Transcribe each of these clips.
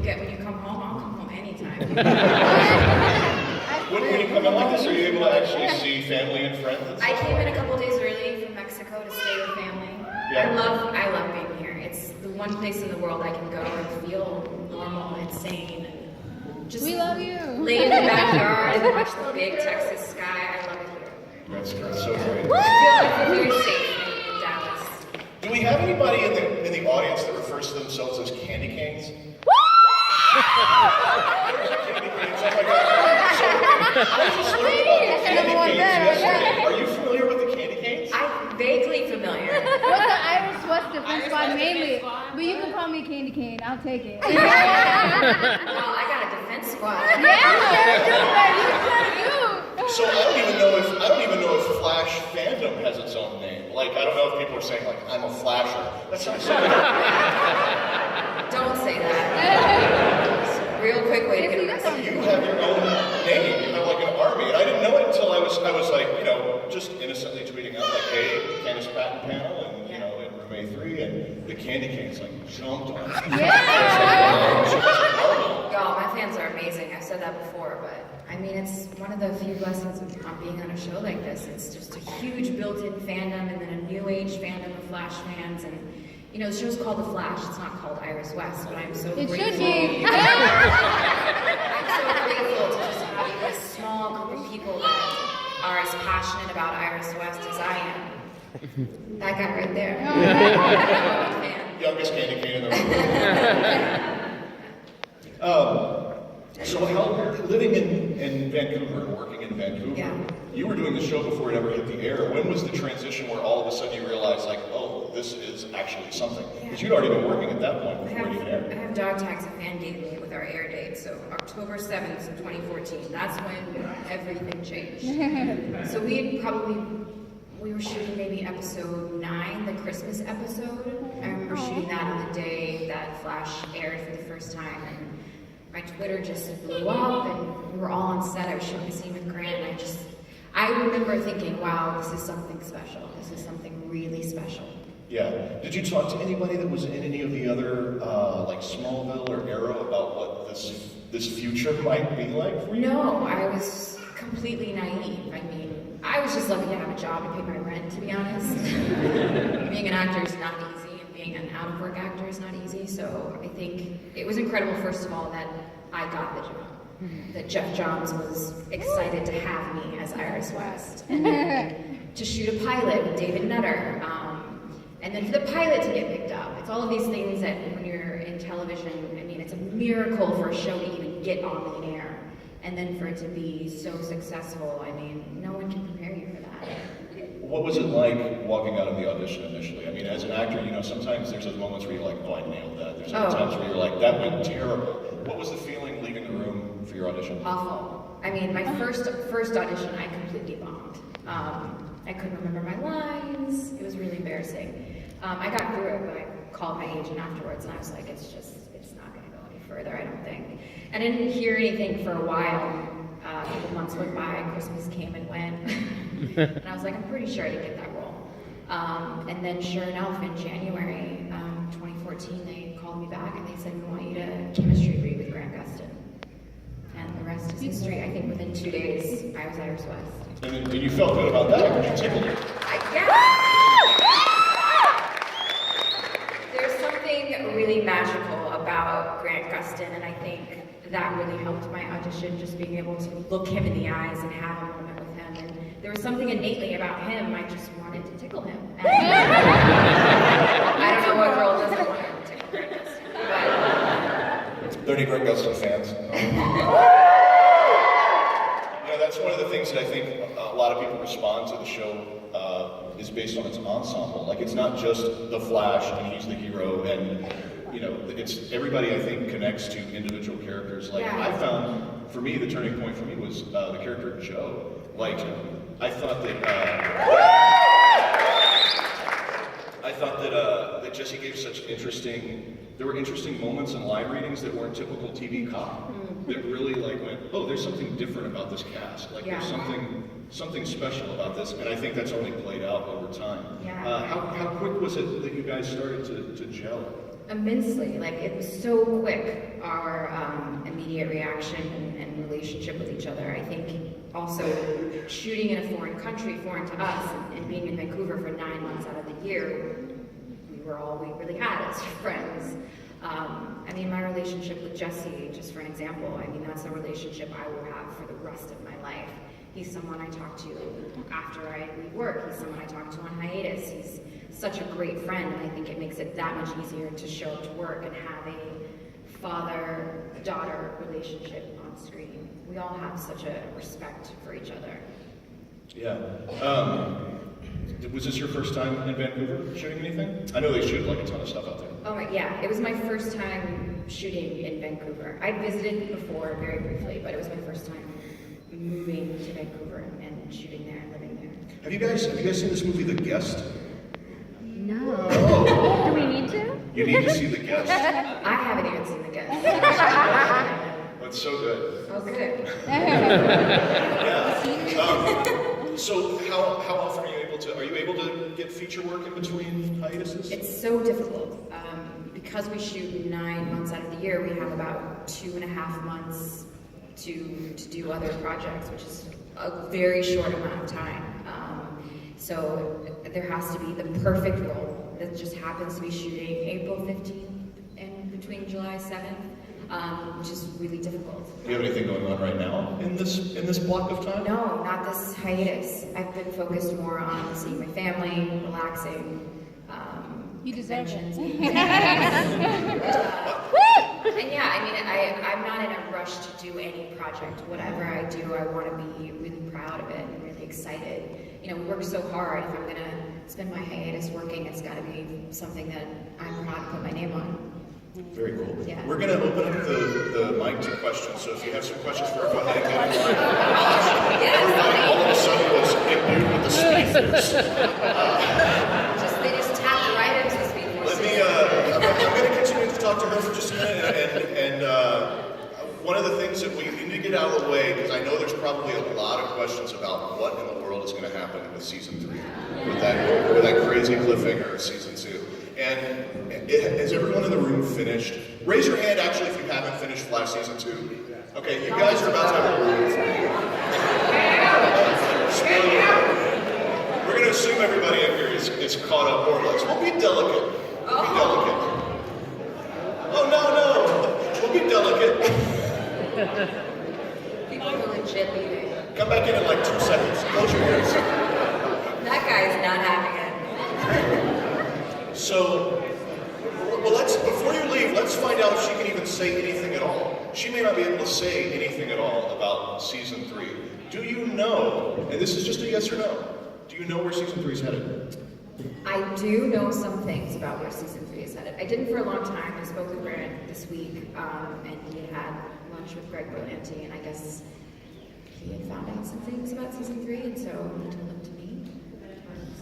get when you come home, I'll come home anytime. When you come in like this, are you able to actually see family and friends? I came in a couple days early from Mexico to stay with family. Yeah. I love being here. It's the one place in the world I can go and feel normal and sane. Just we love you. Lay in the backyard and watch the big Texas sky. I love it here. That's so great. I feel like we're very safe in Dallas. Do we have anybody in the audience that refers to themselves as candy canes? Candy canes, oh my God. So, I just learned about the candy canes yesterday. Are you familiar with the candy canes? I'm vaguely familiar. Well, the Irish West Defense Squad mainly, but you can call me Candy Cane. I'll take it. Well, I got a defense squad. Yeah, you. So I don't even know if Flash fandom has its own name. Like, I don't know if people are saying like, I'm a Flasher. That's not something. Don't say that. Real quick way to get arrested. You have your own name. You have like an army. And I didn't know it until I was like, just innocently tweeting out like, hey, Candice Patton panel, and in room A3, and the candy canes like jumped on it. Yeah. Y'all, my fans are amazing. I've said that before, but I mean, it's one of the few blessings of being on a show like this. It's just a huge built-in fandom, and then a new age fandom of Flash fans, and the show's called The Flash. It's not called Iris West, but I'm so grateful. It should be. I'm so grateful to just have a small group of people that are as passionate about Iris West as I am. That guy right there. Fan. Youngest candy cane in the room. So how, living in Vancouver and working in Vancouver, you were doing the show before it ever hit the air. When was the transition where all of a sudden you realized like, oh, this is actually something? Because you'd already been working at that point before it even aired. I have dog tags and fan dating with our air date, so October 7th, 2014, that's when everything changed. So we were shooting maybe episode 9, the Christmas episode. I remember shooting that on the day that Flash aired for the first time, and my Twitter just blew up, and we were all on set. I was shooting a scene with Grant, and I remember thinking, wow, this is something special. This is something really special. Yeah. Did you talk to anybody that was in any of the other, like Smallville or Arrow, about what this future might be like for you? No, I was completely naive. I mean, I was just lucky to have a job and pay my rent, to be honest. Being an actor is not easy, and being an out-of-work actor is not easy, so I think it was incredible, first of all, that I got the job. That Jeff Johns was excited to have me as Iris West, and to shoot a pilot with David Nutter, and then for the pilot to get picked up. It's all of these things that when you're in television, I mean, it's a miracle for a show to even get on the air. And then for it to be so successful, I mean, no one can prepare you for that. What was it like walking out of the audition initially? I mean, as an actor, sometimes there's those moments where you're like, oh, I nailed that. There's other times where you're like, that went terrible. What was the feeling leaving the room for your audition? Awful. I mean, my first audition, I completely bombed. I couldn't remember my lines. It was really embarrassing. I got through it, but I called my agent afterwards, and I was like, it's not going to go any further, I don't think. And I didn't hear anything for a while. A couple months went by, Christmas came and went. And I was like, I'm pretty sure I didn't get that role. And then sure enough, in January 2014, they called me back and they said, we want you to chemistry read with Grant Gustin. And the rest is history. I think within 2 days, I was Iris West. And you felt good about that, or you tickled her? There's something really magical about Grant Gustin, and I think that really helped my audition, just being able to look him in the eyes and have a moment with him. And there was something innately about him, I just wanted to tickle him. And I don't know what girl doesn't want to tickle Grant Gustin, but... Are there any Grant Gustin fans? That's one of the things that I think a lot of people respond to the show is based on its ensemble. Like, it's not just the Flash and he's the hero, and it's everybody, I think, connects to individual characters. Like, I found, for me, the turning point for me was the character Joe. Like, I thought that Jesse gave such there were interesting moments and line readings that weren't typical TV cop. That really went, oh, there's something different about this cast. Like, there's something special about this, and I think that's only played out over time. How quick was it that you guys started to gel? Immensely. Like, it was so quick. our immediate reaction and relationship with each other. I think also shooting in a foreign country, foreign to us, and being in Vancouver for 9 months out of the year, we were all we really had as friends. I mean, my relationship with Jesse, just for an example, I mean, that's a relationship I will have for the rest of my life. He's someone I talk to after I leave work. He's someone I talk to on hiatus. He's such a great friend, and I think it makes it that much easier to show up to work and have a father-daughter relationship on screen. We all have such a respect for each other. Yeah. Was this your first time in Vancouver shooting anything? I know they shoot like a ton of stuff out there. Oh my, yeah, it was my first time shooting in Vancouver. I'd visited before very briefly, but it was my first time moving to Vancouver and shooting there and living there. Have you guys seen this movie, The Guest? No. Oh. Do we need to? You need to see The Guest. I haven't even seen The Guest. That's so good. Oh, good. Yeah. So how often are you able to get feature work in between hiatuses? It's so difficult. Because we shoot 9 months out of the year, we have about 2.5 months to do other projects, which is a very short amount of time. So there has to be the perfect role that just happens to be shooting April 15th and between July 7th, which is really difficult. Do you have anything going on right now in this block of time? No, not this hiatus. I've been focused more on seeing my family, relaxing. You deserve conventions, it. and yeah, I mean, I'm not in a rush to do any project. Whatever I do, I want to be really proud of it and really excited. You know, we work so hard. If I'm going to spend my hiatus working, it's got to be something that I'm proud to put my name on. Very cool. Yeah. We're going to open up the mic to questions, so if you have some questions for her, go ahead and get in line. Everybody all of a sudden was imbued with the speakers. They just tap the right into the speaker. Let me, I'm going to continue to talk to her for just a minute, and one of the things that we need to get out of the way, because I know there's probably a lot of questions about what in the world is going to happen with season 3, with that crazy cliffhanger of season 2. And has everyone in the room finished? Raise your hand, actually, if you haven't finished Flash season 2. Okay, you guys are about to have a room for you. Spoiler alert. We're going to assume everybody in here is caught up more or less. We'll be delicate. We'll be delicate. Oh, no. We'll be delicate. People are legit leaving. Come back in like 2 seconds. Close your ears. That guy's not having it. So, well, before you leave, let's find out if she can even say anything at all. She may not be able to say anything at all about season 3. Do you know, and this is just a yes or no, do you know where season 3 is headed? I do know some things about where season 3 is headed. I didn't for a long time. I spoke with Grant this week, and he had lunch with Greg Berlanti, and I guess he had found out some things about season 3, and so he told them to me.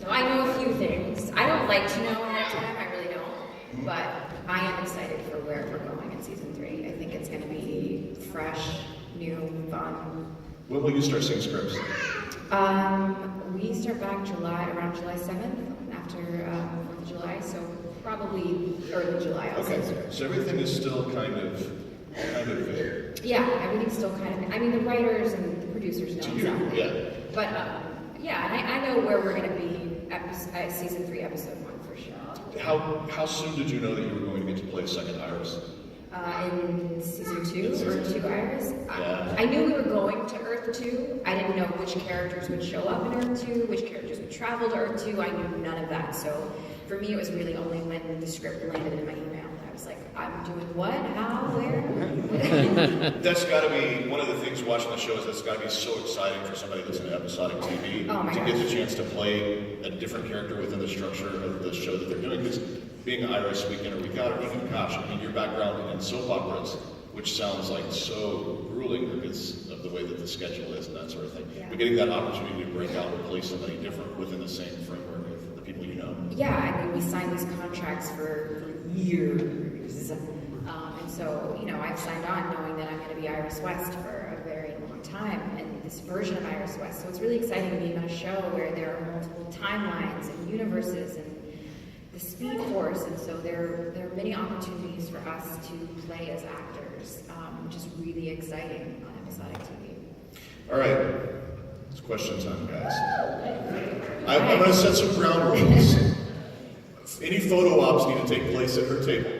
So I know a few things. I don't like to know ahead of time, I really don't, but I am excited for where we're going in season 3. I think it's going to be fresh, new, fun. When will you start seeing scripts? We start back around July 7th, after 4th of July, so probably early July. Okay, so everything is still kind of vague. Yeah, everything's still kind of, I mean, the writers and the producers know exactly. Yeah. But, yeah, and I know where we're going to be season 3, episode 1 for sure. How soon did you know that you were going to get to play a second Iris? In season 2, or 2 Iris. Yeah. I knew we were going to Earth 2. I didn't know which characters would show up in Earth 2, which characters would travel to Earth 2. I knew none of that. So for me, it was really only when the script landed in my email that I was like, I'm doing what? How? Where? That's got to be one of the things watching the show is that's got to be so exciting for somebody that's in episodic TV to get the chance to play a different character within the structure of the show that they're doing. Because being Iris week in or week out, or even gosh, I mean your background in soap operas, which sounds like so grueling because of the way that the schedule is and that sort of thing. Yeah. But getting that opportunity to break out and play somebody different within the same framework of the people you know. Yeah, I mean, we signed these contracts for years. And so, you know, I've signed on knowing that I'm going to be Iris West for a very long time, and this version of Iris West. So it's really exciting being on a show where there are multiple timelines and universes and the Speed Force, and so there are many opportunities for us to play as actors, which is really exciting on episodic TV. All right, it's question time, guys. I'm going to set some ground rules. Any photo ops need to take place at her table,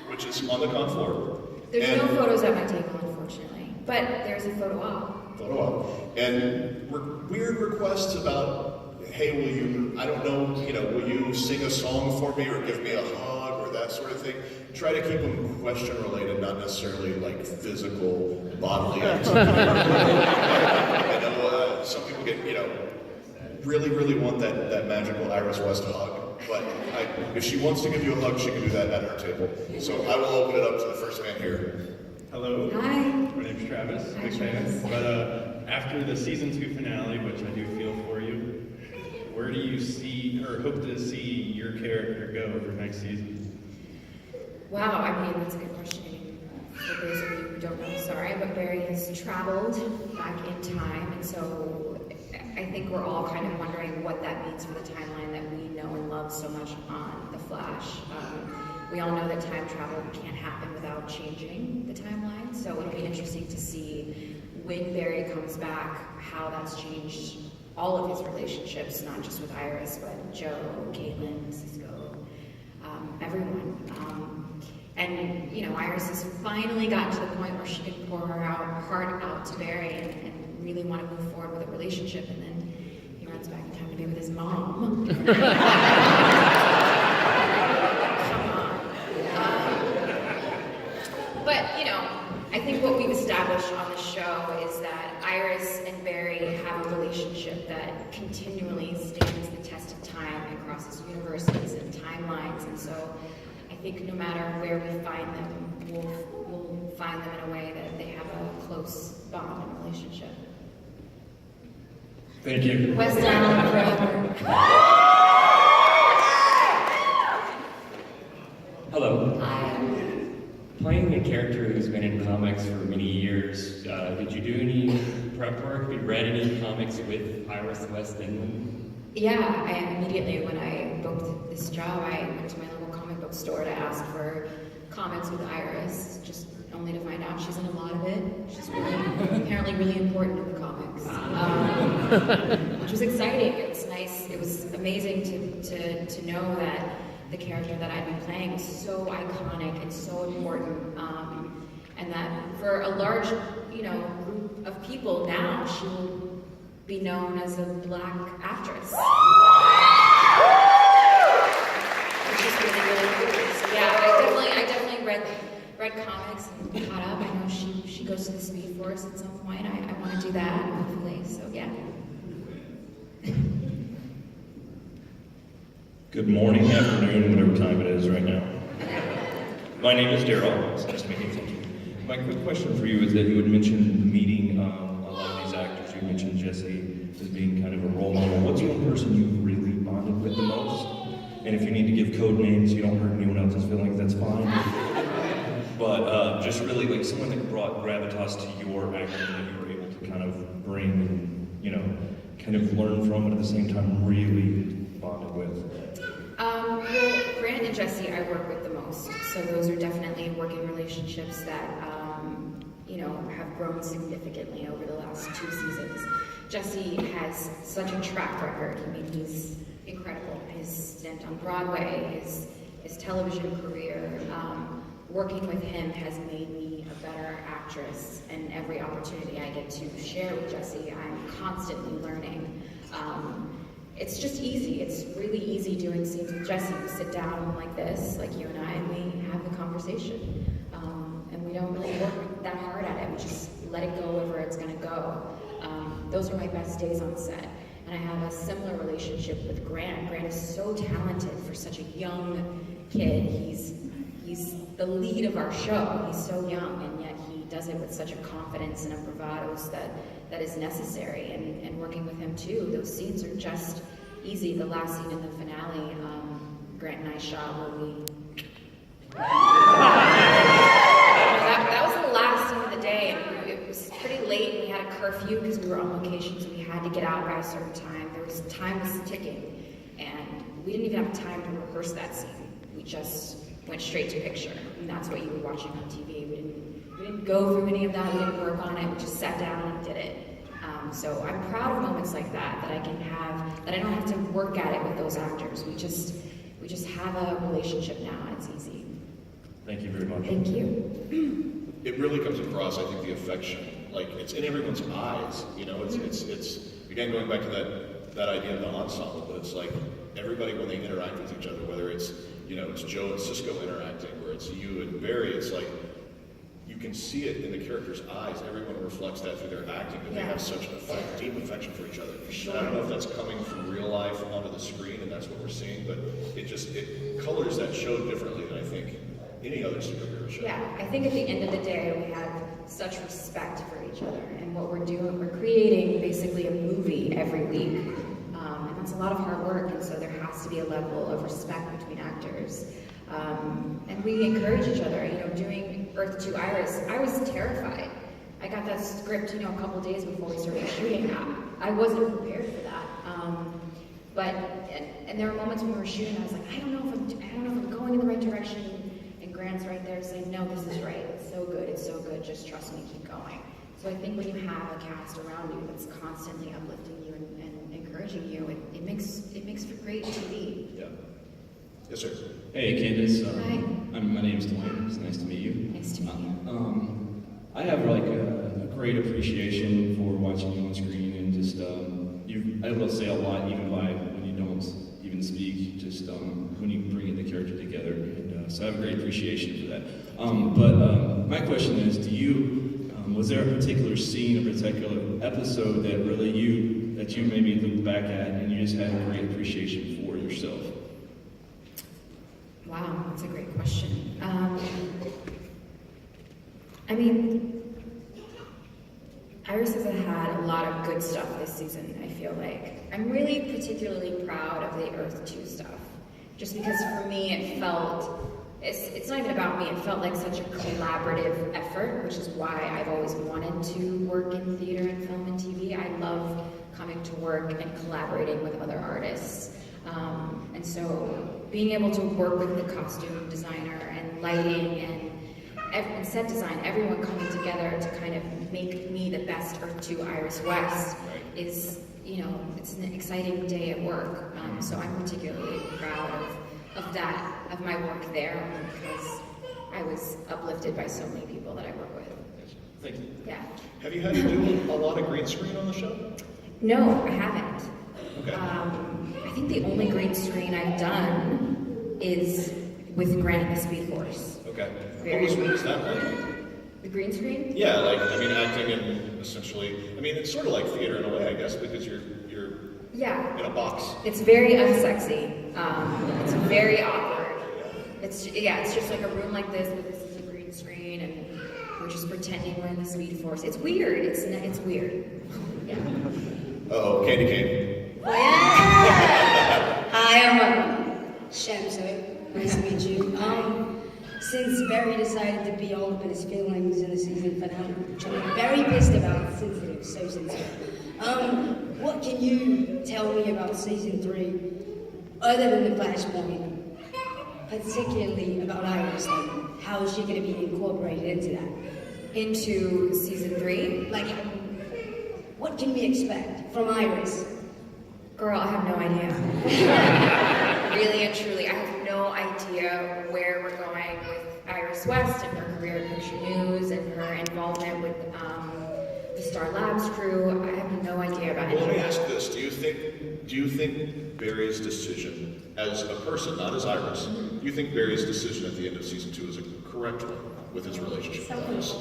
which is on the con floor. There's no photos at my table, unfortunately, but there's a photo op. Photo op. And weird requests about, hey, will you, I don't know, will you sing a song for me or give me a hug or that sort of thing? Try to keep them question related, not necessarily like physical, bodily activity. I know some people get, really, really want that magical Iris West hug. But if she wants to give you a hug, she can do that at her table. So I will open it up to the first man here. Hello. Hi. My name's Travis. Hi, Big fan. Travis. But after the season 2 finale, which I do feel for you, where do you see or hope to see your character go for next season? Wow, I mean, that's a good question. For those of you who don't know, sorry, but Barry has traveled back in time, and so I think we're all kind of wondering what that means for the timeline that we know and love so much on The Flash. We all know that time travel can't happen without changing the timeline, so it'll be interesting to see when Barry comes back, how that's changed all of his relationships, not just with Iris, but Joe, Caitlin, Cisco, everyone. And Iris has finally gotten to the point where she can pour her heart out to Barry and really want to move forward with a relationship, and then he runs back in time to be with his mom. But, I think what we've established on the show is that Iris and Barry have a relationship that continually stands the test of time and crosses universes and timelines, and so I think no matter where we find them, we'll find them in a way that they have a close bond and relationship. Thank you. West Island forever. Hello. Hi. Playing a character who's been in comics for many years, did you do any prep work? Have you read any comics with Iris West in them? Yeah, I immediately, when I booked this job, I went to my local comic book store to ask for comics with Iris, just only to find out she's in a lot of it. She's apparently really important in the comics, which was exciting. It was nice. It was amazing to know that the character that I'd been playing was so iconic and so important, and that for a large, group of people now, she will be known as a Black actress. Which is really, really cool. So yeah, I definitely read comics and caught up. I know she goes to the Speed Force at some point. I want to do that, hopefully. So yeah. Good morning, afternoon, whatever time it is right now. My name is Daryl. It's nice to meet you. Thank you. My quick question for you is that you had mentioned meeting a lot of these actors. You mentioned Jesse as being kind of a role model. What's one person you've really bonded with the most? And if you need to give code names, you don't hurt anyone else's feelings, that's fine. But just really like someone that brought gravitas to your acting that you were able to kind of bring and, kind of learn from, but at the same time really bonded with. Well, Grant and Jesse I work with the most, so those are definitely working relationships that, have grown significantly over the last 2 seasons. Jesse has such a track record. I mean, he's incredible. His stint on Broadway, his television career, working with him has made me a better actress, and every opportunity I get to share with Jesse, I'm constantly learning. It's just easy. It's really easy doing scenes with Jesse. We sit down like this, like you and I, and we have the conversation. And we don't really work that hard at it. We just let it go wherever it's going to go. Those are my best days on set. And I have a similar relationship with Grant. Grant is so talented for such a young kid. He's the lead of our show. He's so young, and yet he does it with such a confidence and a bravado that is necessary. And working with him too, those scenes are just easy. The last scene in the finale, Grant and I shot where we... that was the last scene of the day, and it was pretty late. We had a curfew because we were on location, so we had to get out by a certain time. There was time was ticking, and we didn't even have time to rehearse that scene. We just went straight to picture, and that's what you were watching on TV. We didn't go through any of that. We didn't work on it. We just sat down and did it. So I'm proud of moments like that I can have, that I don't have to work at it with those actors. We just have a relationship now, and it's easy. Thank you very much. Thank you. It really comes across, I think, the affection. Like, it's in everyone's eyes, you know? It's again, going back to that idea of the ensemble, but it's like, everybody, when they interact with each other, whether it's, you know, it's Joe and Cisco interacting, or it's you and Barry, it's like, you can see it in the characters' eyes. Everyone reflects that through their acting, that they have such deep affection for each other. And I don't know if that's coming from real life onto the screen, and that's what we're seeing, but it colors that show differently than I think any other superhero show. Yeah, I think at the end of the day, we have such respect for each other, and what we're doing, we're creating basically a movie every week, and that's a lot of hard work, and so there has to be a level of respect between actors. And we encourage each other. You know, doing Earth 2 Iris, I was terrified. I got that script, you know, a couple days before we started shooting. I wasn't prepared for that. And there were moments when we were shooting, I was like, I don't know if I'm going in the right direction. And Grant's right there saying, no, this is right. It's so good. Just trust me, keep going. So I think when you have a cast around you that's constantly uplifting you and encouraging you, it makes for great TV. Yeah. Yes, sir. Hey, Candice. Hi. My name's Dwayne. It's nice to meet you. Nice to meet you. I have like a great appreciation for watching you on screen, and just you're able to say a lot even when you don't even speak. Just when you bring in the character together, and so I have a great appreciation for that. But my question is, was there a particular scene, a particular episode that you maybe look back at and you just had a great appreciation for yourself? Wow, that's a great question. I mean, Iris has had a lot of good stuff this season, I feel like. I'm really particularly proud of the Earth 2 stuff. Just because for me it felt, it's not even about me, it felt like such a collaborative effort, which is why I've always wanted to work in theater and film and TV. I love coming to work and collaborating with other artists. And so being able to work with the costume designer and lighting and set design, everyone coming together to kind of make me the best Earth 2 Iris West is, you know, it's an exciting day at work. So I'm particularly proud of my work there, because I was uplifted by so many people that I work with. Thank you. Yeah. Have you had to do a lot of green screen on the show? No, I haven't. Okay. I think the only green screen I've done is with Grant and the Speed Force. Okay. Very What was that like? The green screen? Yeah, like, I mean, acting and essentially, I mean, it's sort of like theater in a way, I guess, because you're Yeah. in a box. It's very unsexy. It's very awkward. It's just like a room like this, but this is a green screen, and we're just pretending we're in the Speed Force. It's weird. It's weird. Yeah. Uh-oh, Candy Cane. Oh, yeah! Hi, I'm Shamso. Nice to meet you. Since Barry decided to be all up in his feelings in the season finale, which I'm very pissed about, it's sensitive, so sensitive. What can you tell me about season 3, other than the flashpoint, particularly about Iris? Like, how is she going to be incorporated into that? Into season 3? Like, what can we expect from Iris? Girl, I have no idea. Really and truly, I have no idea where we're going with Iris West and her career in Picture News and her involvement with the Star Labs crew. I have no idea about any Well, of let me that. ask this. Do you think Barry's decision, as a person, not as Iris, do you think Barry's decision at the end of season 2 is a correct one with his relationship with Iris?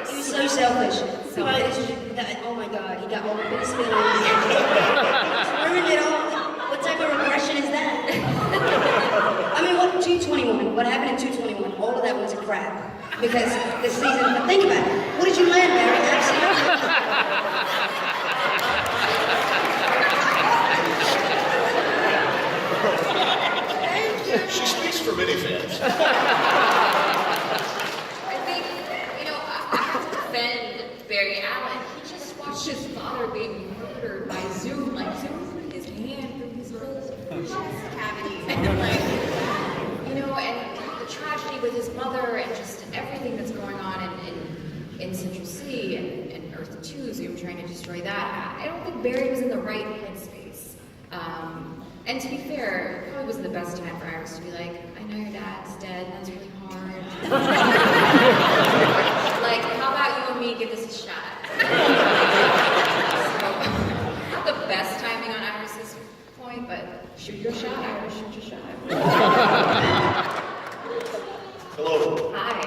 He was so selfish. Oh my god, he got all of his feelings. Ruined it all. What type of regression is that? I mean, what 221? What happened in 221? All of that was a crap. Because the season, but think about it. What did you learn, Barry? Absolutely. She speaks for many fans. I think, you know, I have to defend Barry Allen. He just watched his father being murdered by Zoom. Like, Zoom tragedy with his mother and just everything that's going on in Central C and Earth 2, Zoom trying to destroy that. I don't think Barry was in the right headspace. And to be fair, it probably wasn't the best time for Iris to be like, I know your dad's dead, that's really hard. Like, how about you and me give this a shot? So, not the best timing on Iris's point, but shoot your shot, Iris, shoot your shot. Hello. Hi.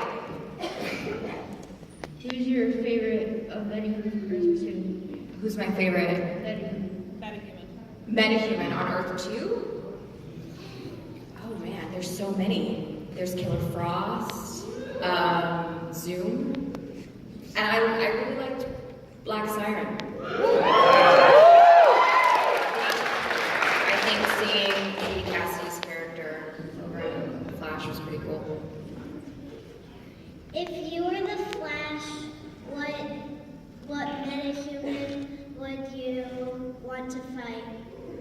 Who's your favorite of Metahuman from Earth 2? Who's my favorite metahuman on Earth 2? Oh man, there's so many. There's Killer Frost, Zoom, and I really liked Black Siren. I think seeing Katie Cassidy's character over in Flash was pretty cool. If you were the Flash, what metahuman would you want to fight?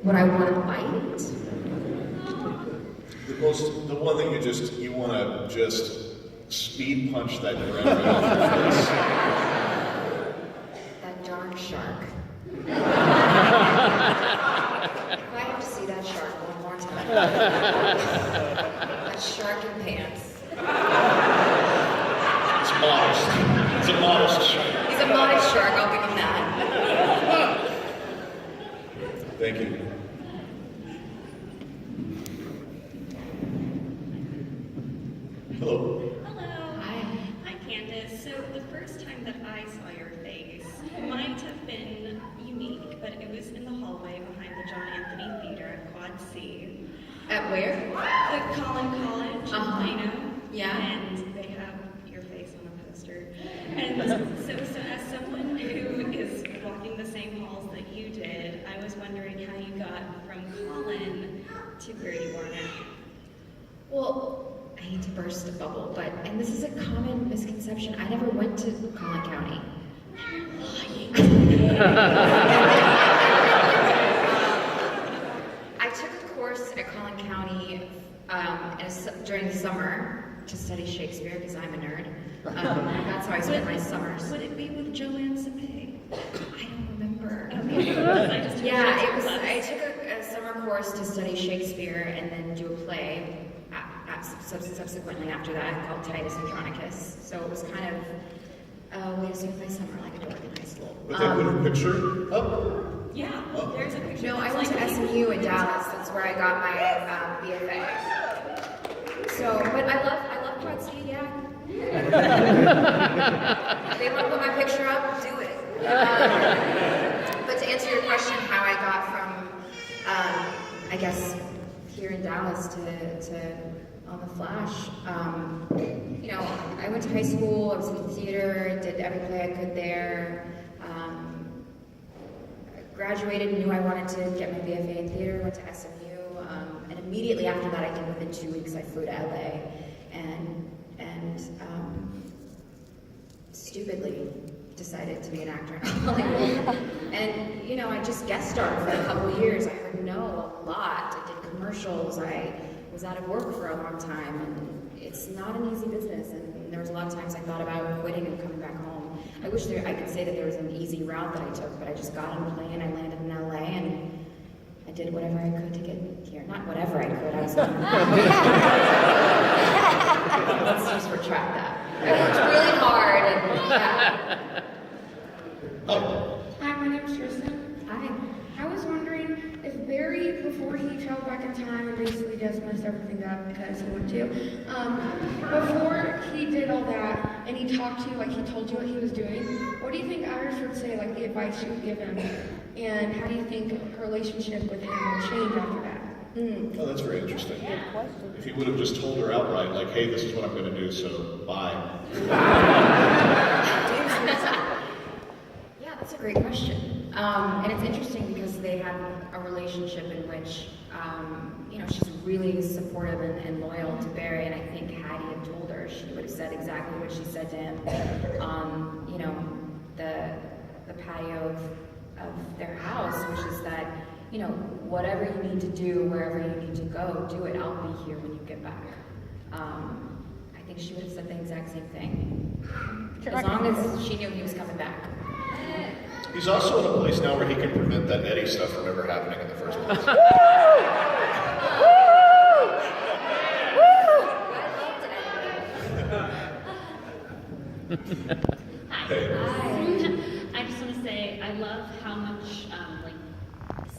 What I want to fight? The one that you want to just speed punch that ground right off your face. That dark shark. If I have to see that shark one more time. That shark in pants. It's modest. It's a modest shark. He's a modest shark, I'll give him that. Thank you. Hello. Hello. Hi. Hi, Candice. So the first time that I saw your face might have been unique, but it was in the hallway behind the John Anthony Theater at Quad C. At where? The Collin College in Plano. Yeah. And they have your face on a poster. And so as someone who is walking the same halls that you did, I was wondering how you got from Collin to where you are now. Well, I hate to burst the bubble, and this is a common misconception, I never went to Collin County. I took a course at Collin County during the summer to study Shakespeare because I'm a nerd. That's how I spent my summers. Would it be with Joanne Sapay? I don't remember. Yeah, it was. I took a summer course to study Shakespeare and then do a play subsequently after that called Titus Andronicus. So it was kind of a way to spend my summer like a dork in high school. But they put a picture up? Yeah, there's a picture. No, I went to SMU in Dallas. That's where I got my BFA. So, but I love Quad C, yeah. If they want to put my picture up, do it. But to answer your question, how I got from, I guess, here in Dallas to on the Flash, you know, I went to high school, I was in theater, did every play I could there. I graduated and knew I wanted to get my BFA in theater, went to SMU, and immediately after that, I think within 2 weeks, I flew to LA and stupidly decided to be an actor in Hollywood. And, you know, I just guest starred for a couple of years. I heard no a lot. I did commercials. I was out of work for a long time. And it's not an easy business. And there was a lot of times I thought about quitting and coming back home. I wish I could say that there was an easy route that I took, but I just got on a plane, I landed in LA, and I did whatever I could to get here. Not whatever I could, I was let's just retract that. I worked really hard, and yeah. Oh. Hi, my name's Tristan. Hi. I was wondering if Barry, before he traveled back in time and basically just messed everything up because he wanted to, before he did all that and he talked to you, like he told you what he was doing, what do you think Iris would say, like the advice you would give him? And how do you think her relationship with him will change after that? Oh, that's very interesting. If he would have just told her outright, like, hey, this is what I'm going to do, so bye. Yeah, that's a great question. And it's interesting because they have a relationship in which, you know, she's really supportive and loyal to Barry, and I think had he had told her, she would have said exactly what she said to him on, you know, the patio of their house, which is that, you know, whatever you need to do, wherever you need to go, do it. I'll be here when you get back. I think she would have said the exact same thing. As long as she knew he was coming back. He's also in a place now where he can prevent that Eddie stuff from ever happening in the first place. I just want to say I love how much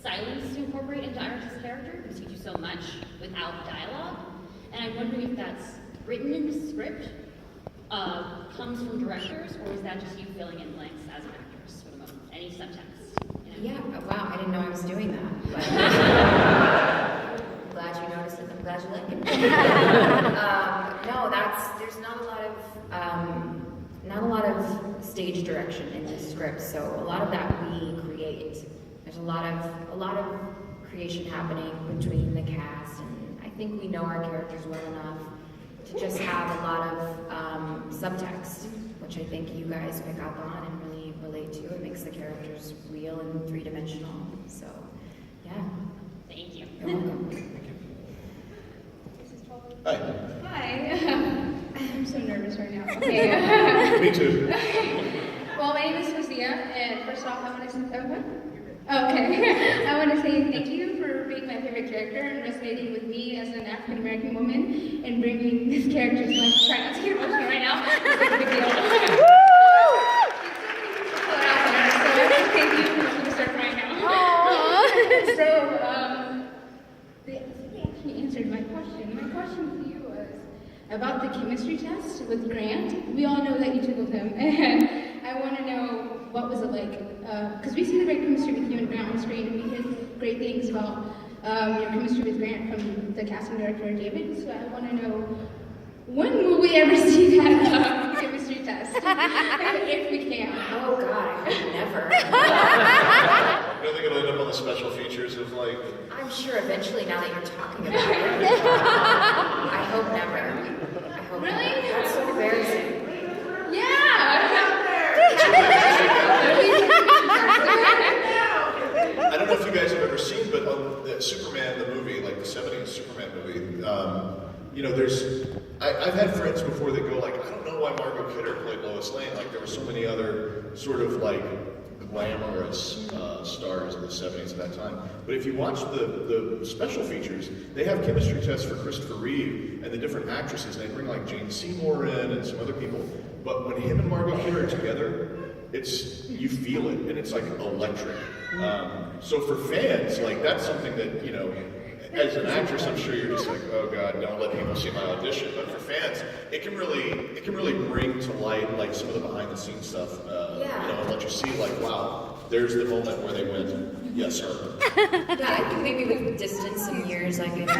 silence to incorporate into Iris's character because he do so much without dialogue. And I'm wondering if that's written in the script, comes from directors, or is that just you filling in blanks as an actress for the moment? Any subtext? Yeah, wow, I didn't know I was doing that. But I'm glad you noticed it. I'm glad you like it. No, there's not a lot of stage direction in this script, so a lot of that we create. There's a lot of creation happening between the cast, and I think we know our characters well enough to just have a lot of subtext, which I think you guys pick up on and really relate to. It makes the characters real and three-dimensional. So, yeah. Thank you. You're welcome. Hi. Hi. I'm so nervous right now. Okay. Me too. Well, my name is Sophia, and first off, I want to say, okay. I want to say thank you for being my favorite character and resonating with me as an African American woman and bringing this character to life. Try not to get emotional right now. It's like a big deal. So thank you. I'm going to start crying now. So, they actually answered my question. My question for you was about the chemistry test with Grant. We all know that you took with him, and I want to know what was it like, because we see the great chemistry with you and Grant on screen, and we hear great things about your chemistry with Grant from the casting director, David, so I want to know, when will we ever see that chemistry test? If we can. Oh God, I hope never. You don't think it'll end up on the special features of like... I'm sure eventually, now that you're talking about it. I hope never. I hope Really? never. That's so embarrassing. I don't know if you guys have ever seen, but on the Superman, the movie, like the 70s Superman movie, you know, I've had friends before that go like, I don't know why Margot Kidder played Lois Lane, like there were so many other sort of like glamorous stars in the 70s at that time. But if you watch the special features, they have chemistry tests for Christopher Reeve and the different actresses, and they bring like Jane Seymour in and some other people. But when him and Margot Kidder are together, you feel it, and it's like electric. So for fans, like that's something that, you know, as an actress, I'm sure you're just like, oh God, don't let people see my audition. But for fans, it can really bring to light like some of the behind the scenes stuff. You know, and let you see like, wow, there's the moment where they went, yes, sir. Yeah, I think maybe with distance and years, I can. I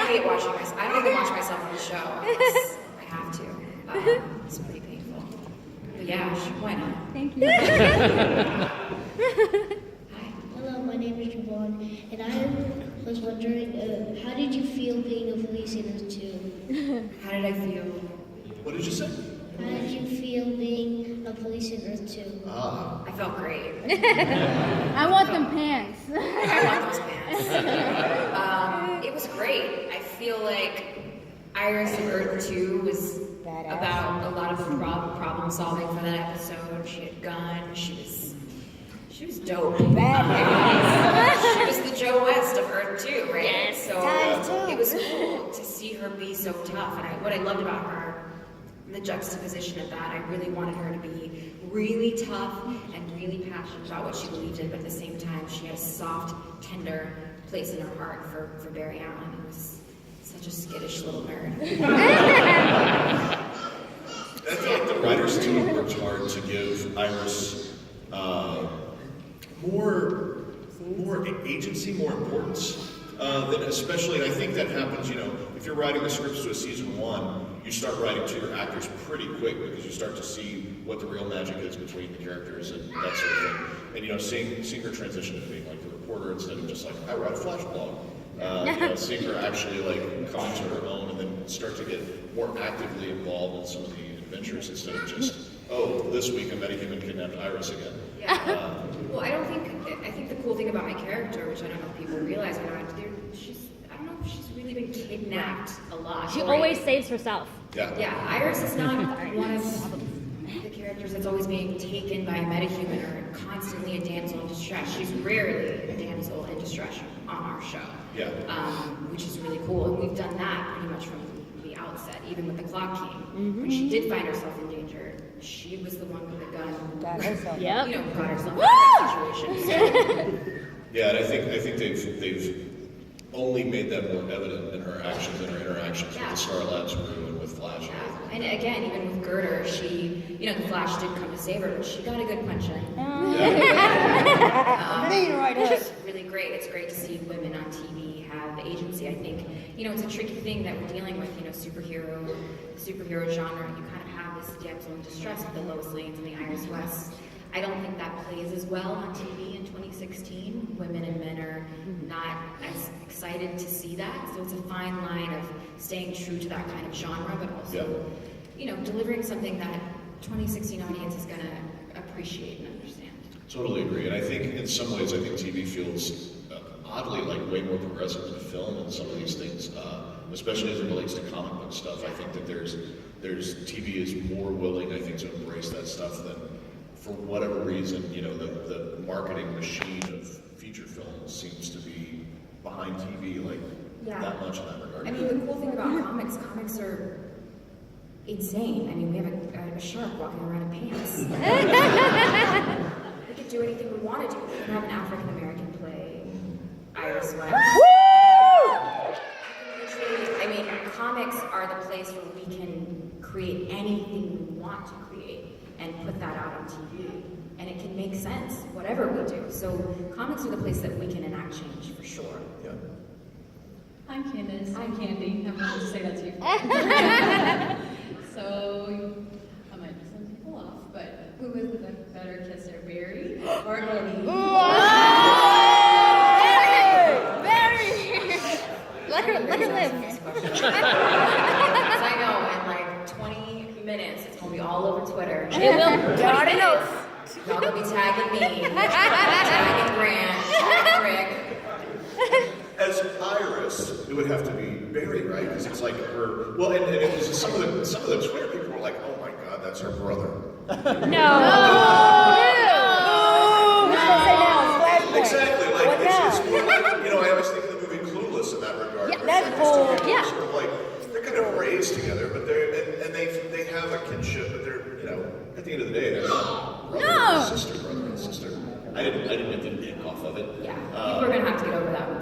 hate watching myself. I don't even watch myself on the show. I have to. It's pretty painful. But yeah, why not? Thank you. Hello, my name is Javon, and I was wondering, how did you feel being a police in Earth 2? How did I feel? What did you say? How did you feel being a police in Earth 2? I felt great. I want them pants. I want those pants. It was great. I feel like Iris in Earth 2 was about a lot of problem solving for that episode. She had guns. She was dope. She was the Joe West of Earth 2, right? Yes, so it was cool to see her be so tough. And what I loved about her, the juxtaposition of that, I really wanted her to be really tough and really passionate about what she believed in, but at the same time, she had a soft, tender place in her heart for Barry Allen, who was such a skittish little nerd. I feel like the writers team worked hard to give Iris more agency, more importance. Than especially, and I think that happens, you know, if you're writing the scripts to a season 1, you start writing to your actors pretty quick because you start to see what the real magic is between the characters and that sort of thing. And, you know, seeing her transition to being like the reporter instead of just like, I write a flash blog. You know, seeing her actually like come to her own and then start to get more actively involved in some of the adventures instead of just, oh, this week a metahuman kidnapped Iris again. Yeah. Well, I think the cool thing about my character, which I don't know if people realize or not, I don't know if she's really really been kidnapped a lot. She Right? always saves herself. Yeah. Yeah, Iris is not one of the characters that's always being taken by a metahuman or constantly a damsel in distress. She's rarely a damsel in distress on our show. Yeah. Which is really cool. And we've done that pretty much from the outset, even with the Clock King. When she did find herself in danger, she was the one with the gun. Yep. You know, got herself in that situation. Yeah, and I think they've only made that more evident in her actions and her interactions with the Star Labs crew and with Flash. And again, even with Girder, she, you know, the Flash did come to save her, but she got a good punch in. Which is really great. It's great to see women on TV have agency. I think, you know, it's a tricky thing that we're dealing with, you know, superhero genre. You kind of have this damsel in distress with the Lois Lanes and the Iris West. I don't think that plays as well on TV in 2016. Women and men are not as excited to see that. So it's a fine line of staying true to that kind of genre, but also, you know, delivering something that 2016 audience is going to appreciate and understand. Totally agree. And I think in some ways, I think TV feels oddly like way more progressive than film in some of these things, especially as it relates to comic book stuff. I think that there's TV is more willing, I think, to embrace that stuff than, for whatever reason, you know, the marketing machine of feature films seems to be behind TV like that much in that regard. I mean, the cool thing about comics are insane. I mean, we have a shark walking around in pants. We could do anything we want to do. We could have an African American play Iris West. I mean, comics are the place where we can create anything we want to create and put that out on TV. And it can make sense, whatever we do. So comics are the place that we can enact change, for sure. Yeah. I'm Candice. I'm Candy. I'm going to say that to you. So, I might piss some people off, but who is the better kisser, Barry or Eddie? Barry! Let her live. Because I know, in like 20 minutes, it's going to be all over Twitter. It will. God already knows. Y'all gonna be tagging me, tagging Grant, tagging Rick. As Iris, it would have to be Barry, right? Because it's like her. Well, and it was some of the Twitter people were like, "Oh my God, that's her brother." Exactly. Like it's more like, you know, I always think of the movie Clueless in that regard. Yeah, that's cool. Yeah. Sort of like they're kind of raised together, but they have a kinship, but they're, you know, at the end of the day, they're not brother and sister. I didn't get the nit off of it. Yeah, people are gonna have to get over that one.